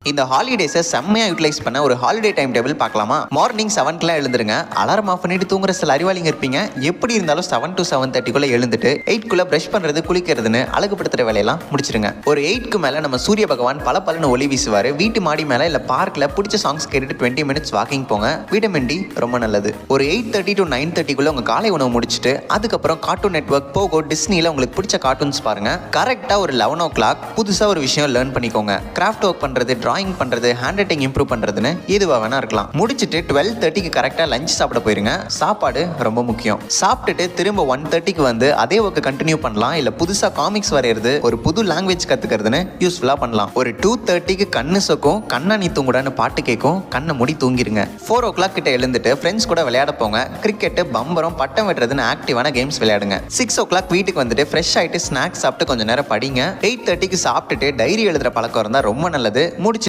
இந்த ஹாலிடேஸை செம்மையா யூட்டிலைஸ் பண்ண ஒரு ஹாலிடே டைம் டேபிள் பார்க்கலாமா? மார்னிங் 7க்குலாம் எழுந்துருங்க. அலாரம் ஆஃப் பண்ணிட்டு தூங்குற சில அறிவாளிங்க இருப்பீங்க. எப்படி இருந்தாலும் 7 to 7:30 எழுந்துட்டு 8க்குள்ள பிரஷ் பண்றது, குளிக்கிறதுன்னு அழகுபடுத்துற வேலையெல்லாம் முடிச்சிருங்க. ஒரு 8க்கு மேல நம்ம சூரிய பகவான் பல ஒளி வீசுவாரு. வீட்டு மாடி மேல இல்ல பார்க்ல பிடிச்ச சாங்ஸ் கேட்டுட்டு 20 மினிட்ஸ் வாக்கிங் போங்க. விட்டமின் டி ரொம்ப நல்லது. ஒரு 8:30 to 9:30 உங்க காலை உணவு முடிச்சுட்டு அதுக்கப்புறம் கார்ட்டூன் நெட்வொர்க், போகோ, டிஸ்னில உங்களுக்கு பிடிச்ச கார்ட்டூன்ஸ் பாருங்க. கரெக்டா ஒரு 11 o'clock புதுசா ஒரு விஷயம் லேர்ன் பண்ணிக்கோங்க. கிராஃப்ட் ஒர்க் பண்றது, டிராயிங் பண்றது, ஹேண்ட் ரைட்டிங் இம்ப்ரூவ் பண்றதுன்னு எதுவா வேணா இருக்கலாம். முடிச்சிட்டு 12:30க்கு கரெக்டா லஞ்ச் சாப்பிட போயிருங்க. சாப்பாடு ரொம்ப முக்கியம். சாப்பிட்டுட்டு திரும்ப 1:30க்கு வந்து அதே ஒர்க் கண்டினியூ பண்ணலாம். இல்ல புதுசா காமிக்ஸ் வரையறது, ஒரு புது லாங்குவேஜ் கத்துக்கிறதுன்னு யூஸ்ஃபுல்லா பண்ணலாம். ஒரு 2:30க்கு கண்ணு சொக்கும், கண்ணா நீ தூங்குடான்னு பாட்டு கேட்கும், கண்ணை மூடி தூங்கிருங்க. 4 o'clock கிட்ட எழுந்துட்டு ஃப்ரெண்ட்ஸ் கூட விளையாட போங்க. கிரிக்கெட், பம்பரம், பட்டம் வெட்டுறதுன்னு ஆக்டிவான கேம்ஸ் விளையாடுங்க. 6 o'clock வீட்டுக்கு வந்துட்டு ஃப்ரெஷ் ஆயிட்டு ஸ்நாக்ஸ் சாப்பிட்டு கொஞ்ச நேரம் படிங்க. 8:30க்கு சாப்பிட்டுட்டு டைரி எழுதுற பழக்கம் இருந்தா ரொம்ப நல்லது. முடிச்சு